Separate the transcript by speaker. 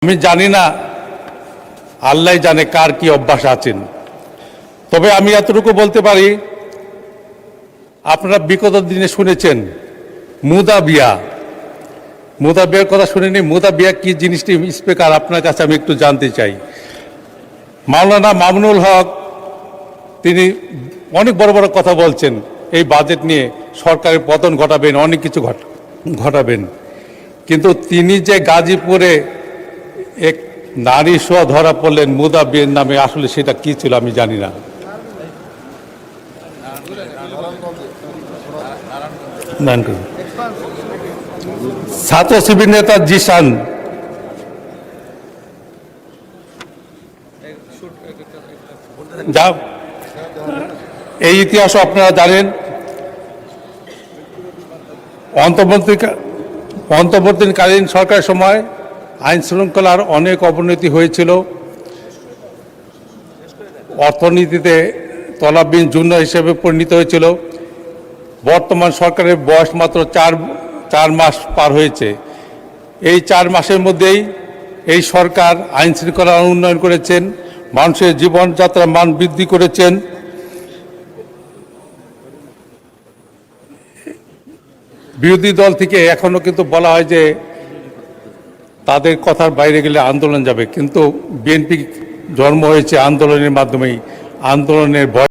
Speaker 1: আমি জানি না, আল্লাহ জানে কার কি অভ্যাস আছেন। তবে আমি এতটুকু বলতে পারি, আপনারা বিগত দিনে শুনেছেন মুদা বিয়া। মুদা বিয়ার কথা শুনেনি? মুদা বিয়া কি জিনিসটি স্পিকার, আপনার কাছে আমি একটু জানতে চাই। মাওলানা মামুনুল হক তিনি অনেক বড় বড় কথা বলছেন এই বাজেট নিয়ে, সরকারের পতন ঘটাবেন, অনেক কিছু ঘটাবেন। কিন্তু তিনি যে গাজীপুরে এক নারী শোয়া ধরা পড়লেন মুদা বিয়ের নামে, আসলে সেটা কি ছিল আমি জানি না। ছাত্র শিবির নেতা জিসান, যা এই ইতিহাসও আপনারা জানেন। অন্তর্বর্তীকালীন সরকারের সময় আইন শৃঙ্খলার অনেক অবনতি হয়েছিল, অর্থনীতিতে তলাবিহীন যুদ্ধ হিসেবে পরিণত হয়েছিল। বর্তমান সরকারের বয়স মাত্র চার মাস পার হয়েছে। এই 4 মাসের মধ্যেই এই সরকার আইন শৃঙ্খলার উন্নয়ন করেছেন, মানুষের জীবনযাত্রার মান বৃদ্ধি করেছেন। বিরোধী দল থেকে এখনো কিন্তু বলা হয় যে তাদের কথার বাইরে গেলে আন্দোলন যাবে, কিন্তু বিএনপি জন্ম হয়েছে আন্দোলনের মাধ্যমেই। আন্দোলনের ভয়